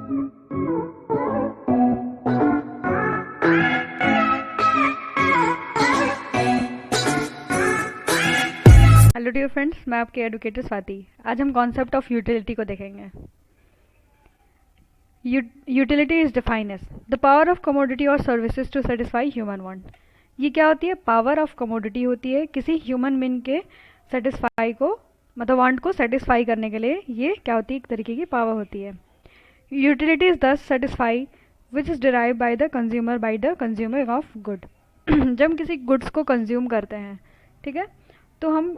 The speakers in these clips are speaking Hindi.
हेलो डियर फ्रेंड्स, मैं आपके एडुकेटर स्वाति। आज हम कॉन्सेप्ट ऑफ यूटिलिटी को देखेंगे। Utility is defined as the power of commodity और services to satisfy human want. ये क्या होती है? पावर ऑफ कमोडिटी होती है किसी ह्यूमन बीइंग के सेटिस्फाई को, मतलब वांट को सेटिस्फाई करने के लिए ये क्या होती है? एक तरीके की पावर होती है। यूटिलिटी इज दस satisfy which is derive by the consumer of good. जब हम किसी गुड्स को कंज्यूम करते हैं, ठीक है, तो हम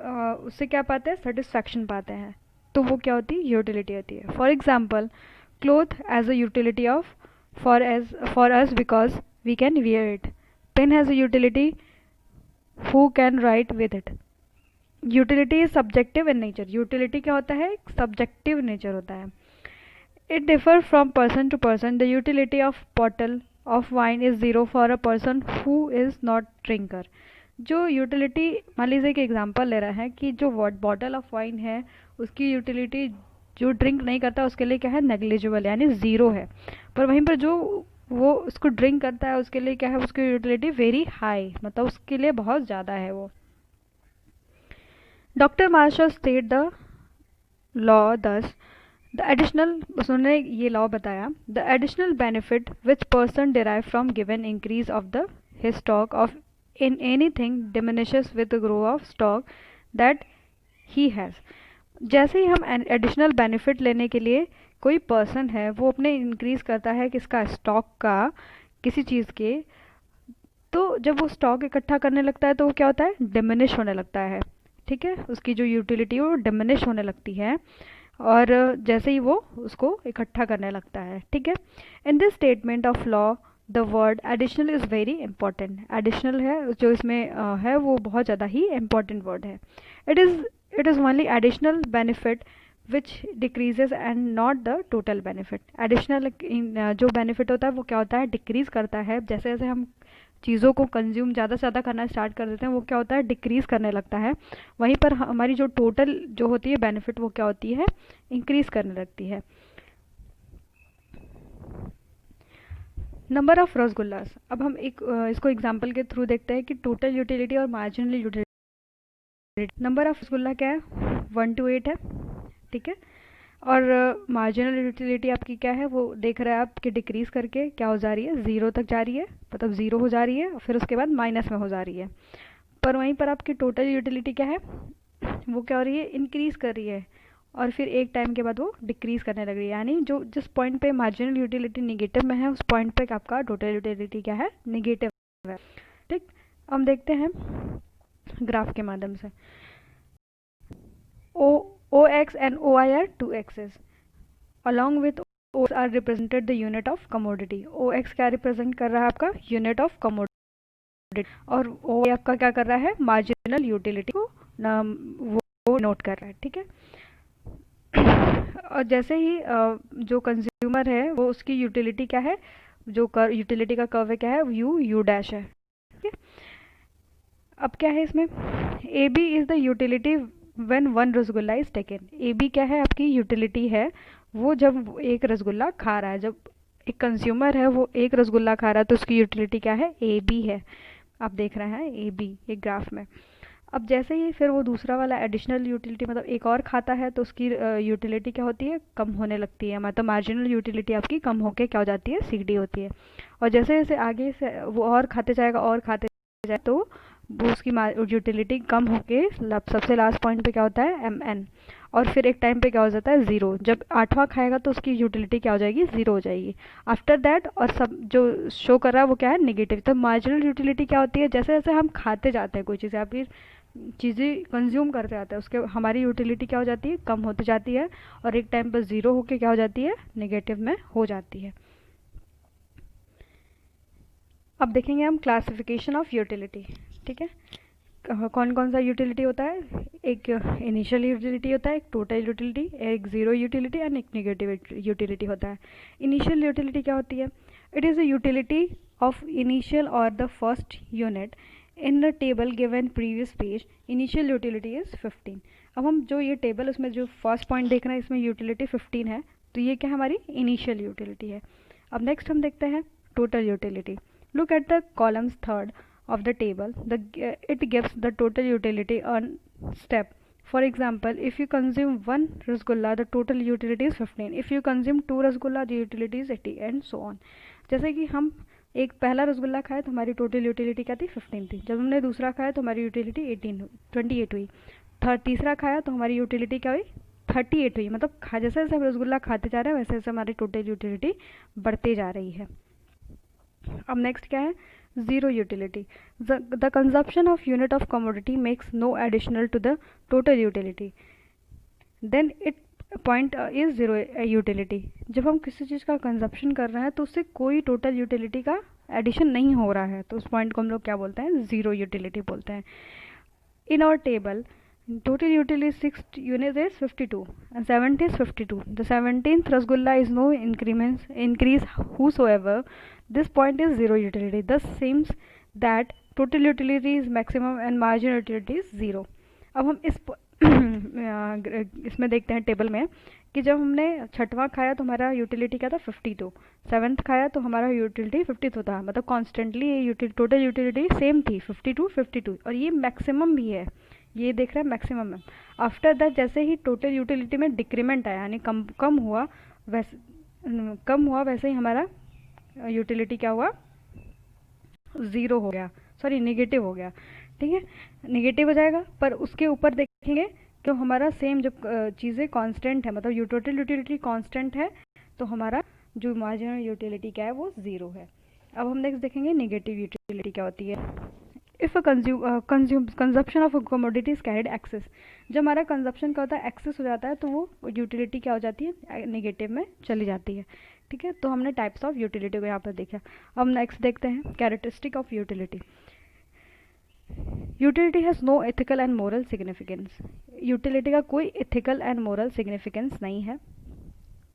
उससे क्या पाते हैं? सेटिस्फैक्शन पाते हैं। तो वो क्या होती है? यूटिलिटी होती है। For example, cloth as a utility of for us because we can wear it. Pen has a utility who can write with it. Utility is subjective in nature. Utility क्या होता है? सब्जेक्टिव नेचर होता है। It differ from person to person. The utility of bottle of wine is zero for a person who is not drinker. जो यूटिलिटी, मान लीजिए कि एग्जांपल ले रहा है कि जो बॉटल ऑफ वाइन है उसकी यूटिलिटी जो ड्रिंक नहीं करता उसके लिए क्या है? नेग्लिजिबल, यानी ज़ीरो है। पर वहीं पर जो वो उसको ड्रिंक करता है उसके लिए क्या है? उसकी यूटिलिटी वेरी हाई, मतलब उसके लिए बहुत ज़्यादा है वो। Doctor Marshall state the law thus the additional, उन्होंने ये लॉ बताया, the additional benefit which person derive from given increase of the his stock of in anything diminishes with the growth of stock that he has। जैसे ही हम एडिशनल बेनिफिट लेने के लिए, कोई पर्सन है वो अपने इंक्रीज करता है किसका? स्टॉक का, किसी चीज़ के, तो जब वो स्टॉक इकट्ठा करने लगता है तो वो क्या होता है? डिमिनिश होने लगता है, ठीक है, उसकी जो यूटिलिटी है वो डिमिनिश होने लगती है, और जैसे ही वो उसको इकट्ठा करने लगता है, ठीक है। In this statement of law the word additional is very important. Additional है जो इसमें है वो बहुत ज़्यादा ही इम्पॉर्टेंट वर्ड है। It is only additional benefit which decreases and not the total benefit. Additional जो बेनिफिट होता है वो क्या होता है? डिक्रीज करता है। जैसे जैसे हम चीज़ों को कंज्यूम ज़्यादा से ज़्यादा करना स्टार्ट कर देते हैं वो क्या होता है? डिक्रीज करने लगता है। वहीं पर हमारी जो टोटल जो होती है बेनिफिट वो क्या होती है? इंक्रीज करने लगती है। Number of rasgullas. अब हम एक इसको एग्जांपल के थ्रू देखते हैं कि टोटल यूटिलिटी और marginal utility. Number of rasgulla क्या है? 1 to 8 है, ठीक है। और मार्जिनल यूटिलिटी आपकी क्या है? वो देख रहे हैं आप कि डिक्रीज करके क्या हो जा रही है? 0 तक जा रही है, मतलब 0 हो जा रही है, फिर उसके बाद माइनस में हो जा रही है। पर वहीं पर आपकी टोटल यूटिलिटी क्या है? वो क्या हो रही है? इंक्रीज कर रही है, और फिर एक टाइम के बाद वो डिक्रीज करने लग रही है। यानी जो जिस पॉइंट पे मार्जिनल यूटिलिटी निगेटिव में है उस पॉइंट पे आपका टोटल यूटिलिटी क्या है? निगेटिव है, ठीक। हम देखते हैं ग्राफ के माध्यम से। O X and O I are two axes along with O R represented the unit of commodity. O X क्या रिप्रेजेंट कर रहा है? आपका यूनिट ऑफ कमोडिटी, और ओ आपका क्या कर रहा है? मार्जिनल यूटिलिटी को वो नोट कर रहा है, ठीक है। और जैसे ही जो कंज्यूमर है वो उसकी यूटिलिटी क्या है? जो यूटिलिटी का कर्व है क्या है? यू डैश है, ठीक है। अब क्या है इसमें? A B is the utility when 1 rasgulla is taken. A B क्या है? आपकी यूटिलिटी है वो जब एक रसगुल्ला खा रहा है। जब एक कंज्यूमर है वो एक रसगुल्ला खा रहा है तो उसकी यूटिलिटी क्या है? ए बी है। आप देख रहे हैं ए बी एक ग्राफ में। अब जैसे ही फिर वो दूसरा वाला एडिशनल यूटिलिटी, मतलब एक और खाता है, तो उसकी यूटिलिटी क्या होती है? कम होने लगती है, मतलब मार्जिनल यूटिलिटी आपकी कम होके क्या हो जाती है? सी डी होती है। और जैसे जैसे आगे से वो और खाते जाएगा और खाते जाए तो वो उसकी यूटिलिटी कम होके सबसे लास्ट पॉइंट पे क्या होता है? M N. और फिर एक टाइम पे क्या हो जाता है? 0। जब 8वां खाएगा तो उसकी यूटिलिटी क्या हो जाएगी? 0 हो जाएगी। आफ्टर दैट और सब जो शो कर रहा है वो क्या है? निगेटिव। तो मार्जिनल यूटिलिटी क्या होती है? जैसे जैसे हम खाते जाते हैं कोई चीज़ या फिर चीज़ें कंज्यूम करते जाते हैं उसके हमारी यूटिलिटी क्या हो जाती है? कम होती जाती है, और एक टाइम पर 0 होके क्या हो जाती है? नेगेटिव में हो जाती है। अब देखेंगे हम क्लासिफिकेशन ऑफ यूटिलिटी, ठीक है। कौन कौन सा यूटिलिटी होता है? एक इनिशियल यूटिलिटी होता है, एक टोटल यूटिलिटी, एक ज़ीरो यूटिलिटी एंड एक नेगेटिव यूटिलिटी होता है। इनिशियल यूटिलिटी क्या होती है? It is a utility of initial or the first unit in the table given previous page. Initial utility is 15। अब हम जो ये टेबल उसमें जो फर्स्ट पॉइंट देख रहे हैं इसमें यूटिलिटी 15 है, तो ये क्या है, हमारी इनिशियल यूटिलिटी है। अब नेक्स्ट हम देखते हैं total utility. Look at the columns third of the table. It gives the total utility on step. For example, if you consume one rasgulla, the total utility is 15. If you consume two rasgulla, the utility is 80 and so on. जैसे कि हम एक पहला रसगुल्ला खाए तो हमारी टोटल यूटिलिटी क्या थी, 15 थी। जब हमने दूसरा खाया तो हमारी यूटिलिटी 28 हुई। तीसरा खाया तो हमारी यूटिलिटी क्या हुई, 38 हुई। मतलब जैसे जैसे हम रसगुल्ला खाते जा रहे हैं वैसे वैसे हमारी टोटल यूटिलिटी बढ़ते जा रही है। अब नेक्स्ट क्या है, zero utility. The consumption of unit of commodity makes no additional to the total utility. Then it point is zero utility. जब हम किसी चीज़ का कंजप्शन कर रहे हैं तो उससे कोई टोटल यूटिलिटी का एडिशन नहीं हो रहा है, तो उस पॉइंट को हम लोग क्या बोलते हैं, ज़ीरो यूटिलिटी बोलते हैं। In our table total utility 6 units is 52 and 70 is 52. The 17th rasgulla is no increase whosoever. This point is zero utility. Thus seems that total utility is maximum and marginal utility is zero. अब हम इस इसमें देखते हैं टेबल में कि जब हमने छठवां खाया तो हमारा यूटिलिटी क्या था, 52। सेवन्थ खाया तो हमारा यूटिलिटी 52 था। मतलब कॉन्स्टेंटली ये टोटल यूटिलिटी सेम थी, 52 और ये मैक्सिमम भी है, ये देख रहे हैं मैक्सिमम है। आफ्टर दैट जैसे ही टोटल यूटिलिटी में डिक्रीमेंट आया यानी कम हुआ वैसे ही हमारा यूटिलिटी क्या हुआ, ज़ीरो हो गया, सॉरी नेगेटिव हो गया। ठीक है, नेगेटिव हो जाएगा, पर उसके ऊपर देखेंगे कि हमारा सेम जब चीज़ें कांस्टेंट है, मतलब टोटल यूटिलिटी कांस्टेंट है, तो हमारा जो मार्जिनल यूटिलिटी क्या है वो ज़ीरो है। अब हम नेक्स्ट देखेंगे नेगेटिव यूटिलिटी क्या होती है। If consumption of commodity is carried excess, जब हमारा कंजप्शन का होता है एक्सेस हो जाता है तो वो यूटिलिटी क्या हो जाती है, नेगेटिव में चली जाती है। ठीक है, तो हमने टाइप्स ऑफ यूटिलिटी को यहाँ पर देखा। अब नेक्स्ट देखते हैं characteristic of utility. Utility has no ethical and moral significance. Utility का कोई एथिकल एंड मोरल सिग्निफिकेंस नहीं है।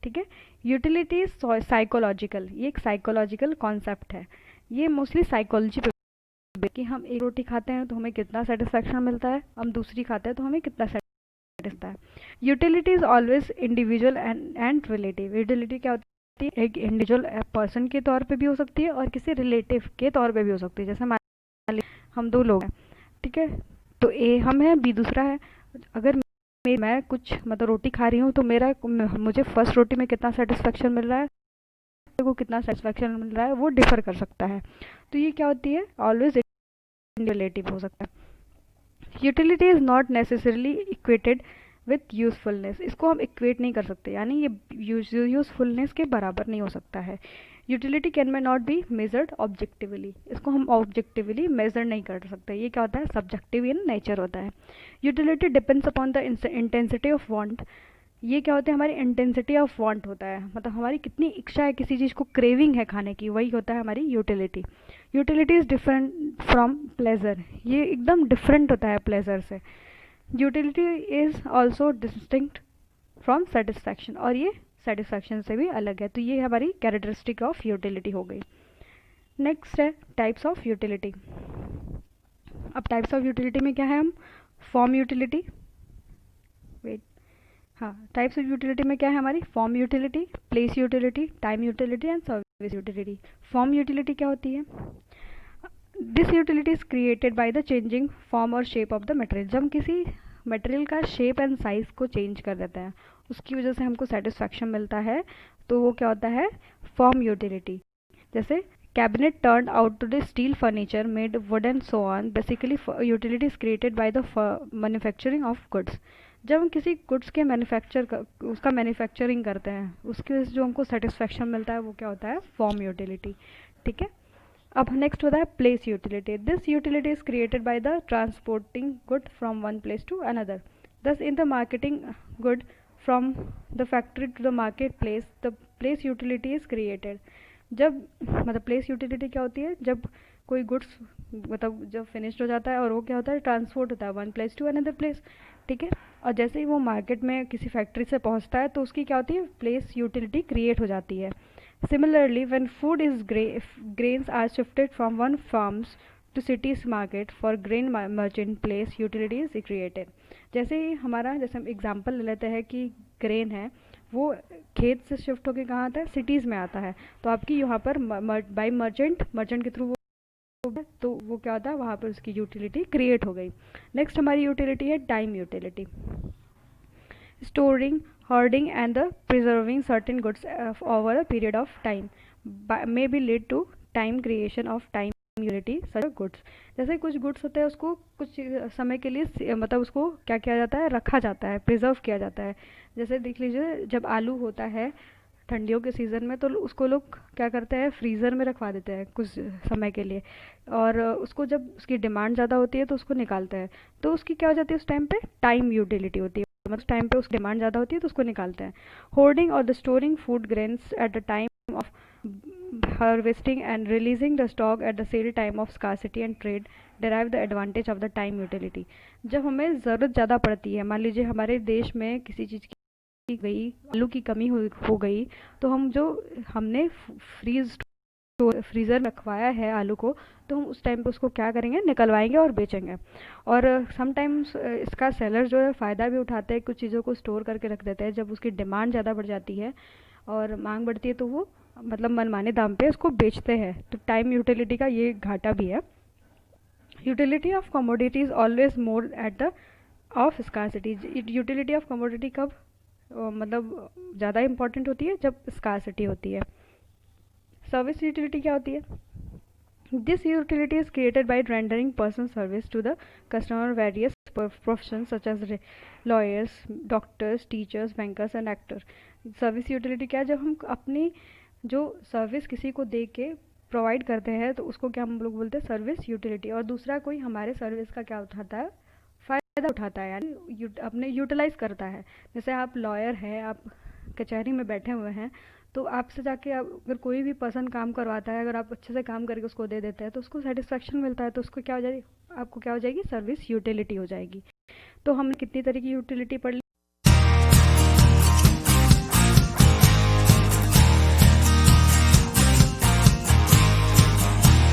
ठीक है, यूटिलिटी इज साइकोलॉजिकल, ये एक साइकोलॉजिकल कॉन्सेप्ट है। ये मोस्टली साइकोलॉजी पे कि हम एक रोटी खाते हैं तो हमें कितना सेटिस्फैक्शन मिलता है, हम दूसरी खाते हैं तो हमें कितना सेटिस्फैक्शन मिलता है। Utility is always individual and relative. Utility क्या होती है, एक इंडिविजुअल पर्सन के तौर पे भी हो सकती है और किसी रिलेटिव के तौर पे भी हो सकती है। जैसे मान लीजिए हम दो लोग हैं, ठीक है, तो ए हम है, बी दूसरा है। अगर मैं कुछ मतलब रोटी खा रही हूँ तो मुझे फर्स्ट रोटी में कितना सेटिस्फैक्शन मिल रहा है, को कितना सेटिस्फैक्शन मिल रहा है, वो डिफर कर सकता है। तो ये क्या होती है, ऑलवेज रिलेटिव हो सकता है। Utility is not necessarily equated with usefulness, इसको हम इक्वेट नहीं कर सकते, यानी ये यूजफुलनेस के बराबर नहीं हो सकता है। Utility can may not be measured objectively, इसको हम ऑब्जेक्टिवली मेजर नहीं कर सकते। ये क्या होता है, सब्जेक्टिव इन नेचर होता है। Utility depends upon the intensity of want, ये क्या होता है, हमारी इंटेंसिटी ऑफ वांट होता है, मतलब हमारी कितनी इच्छा है किसी चीज़ को, क्रेविंग है खाने की, वही होता है हमारी utility. Utility is different from pleasure, ये एकदम डिफरेंट होता है प्लेजर से। Utility is also distinct from satisfaction, और ये सेटिस्फैक्शन से भी अलग है। तो ये हमारी कैरेक्टरिस्टिक ऑफ यूटिलिटी हो गई। नेक्स्ट है टाइप्स ऑफ यूटिलिटी। अब टाइप्स ऑफ यूटिलिटी में क्या है, हम फॉर्म यूटिलिटी, वेट, हाँ, टाइप्स ऑफ यूटिलिटी में क्या है हमारी, form utility, place utility, time utility and service utility. Form utility क्या होती है, this utility is created by the changing form और शेप ऑफ द मटेरियल। जब हम किसी मटेरियल का शेप एंड साइज को चेंज कर देते हैं, उसकी वजह से हमको सेटिस्फैक्शन मिलता है, तो वो क्या होता है, फॉर्म यूटिलिटी। जैसे cabinet turn out to the steel furniture made wood and so on, basically utility is created by the manufacturing of goods. जब हम किसी गुड्स के उसका मैन्युफैक्चरिंग करते हैं, उसकी वजह से जो हमको सेटिस्फैक्शन मिलता है वो क्या होता है, फॉर्म यूटिलिटी। ठीक है, अब नेक्स्ट होता है place utility. This utility is created by the transporting good from one place to another. Thus in the marketing good from the factory to the market place, the place utility is created. जब मतलब प्लेस यूटिलिटी क्या होती है, जब कोई गुड्स मतलब जब फिनिश्ड हो जाता है और वो क्या होता है, ट्रांसपोर्ट होता है one place to another place. ठीक है, और जैसे ही वो मार्केट में किसी फैक्ट्री से पहुंचता है तो उसकी क्या होती है, प्लेस यूटिलिटी क्रिएट हो जाती है। Similarly, when food is grains are shifted from one farms to cities market for grain merchant place, utility is created. जैसे ही हमारा, जैसे हम एग्जांपल ले लेते हैं कि ग्रेन है वो खेत से शिफ्ट होके कहाँ आता है, सिटीज़ में आता है। तो आपकी यहाँ पर बाई मर्चेंट के थ्रू तो वो क्या होता है, वहाँ पर उसकी यूटिलिटी क्रिएट हो गई। नेक्स्ट हमारी यूटिलिटी है time utility. Storing, hoarding and the preserving certain goods over a period of time may be lead to time creation of time utility such goods। जैसे कुछ गुड्स होते हैं उसको कुछ समय के लिए मतलब उसको क्या किया जाता है, रखा जाता है, प्रिजर्व किया जाता है। जैसे देख लीजिए जब आलू होता है ठंडियों के सीज़न में तो उसको लोग क्या करते हैं, फ्रीज़र में रखवा देते हैं कुछ समय के लिए, और उसको जब उसकी डिमांड ज़्यादा होती है तो उसको निकालते हैं। तो उसकी क्या हो जाती है उस टाइम पे, टाइम यूटिलिटी होती है, मतलब टाइम पे उसकी डिमांड ज़्यादा होती है तो उसको निकालते हैं। होर्डिंग और the storing food grains at the time of harvesting and releasing the stock at the sale time of scarcity and trade derive the advantage of the time utility. जब हमें ज़रूरत ज़्यादा पड़ती है, मान लीजिए हमारे देश में किसी चीज़ की गई, आलू की कमी हो गई, तो हम जो हमने फ्रीज़र में रखवाया है आलू को, तो हम उस टाइम पे उसको क्या करेंगे, निकलवाएंगे और बेचेंगे। और समटाइम्स इसका सेलर जो है फ़ायदा भी उठाते हैं, कुछ चीज़ों को स्टोर करके रख देते हैं। जब उसकी डिमांड ज़्यादा बढ़ जाती है और मांग बढ़ती है तो वो मतलब मनमाने दाम पे उसको बेचते हैं। तो टाइम यूटिलिटी का ये घाटा भी है। Utility of commodity is always more at the of scarcity. Utility of commodity कब मतलब ज़्यादा इंपॉर्टेंट होती है, जब स्कार्सिटी होती है। सर्विस यूटिलिटी क्या होती है? This utility is created by rendering personal service to the customer various professions such as lawyers, doctors, teachers, bankers and actor. Service utility क्या है? जब हम अपनी जो सर्विस किसी को दे के प्रोवाइड करते हैं तो उसको क्या हम लोग बोलते हैं, सर्विस यूटिलिटी। और दूसरा कोई हमारे सर्विस का क्या उठाता है, फ़ायदा उठाता है, यानी अपने यूटिलाइज़ करता है। जैसे आप लॉयर हैं, आप कचहरी में बैठे हुए हैं, तो आपसे जाके अगर कोई भी पर्सन काम करवाता है, अगर आप अच्छे से काम करके उसको दे देते हैं तो उसको सेटिस्फेक्शन मिलता है, तो उसको क्या हो जाएगी, आपको क्या हो जाएगी, सर्विस यूटिलिटी हो जाएगी। तो हमने कितनी तरह की यूटिलिटी पढ़ ली?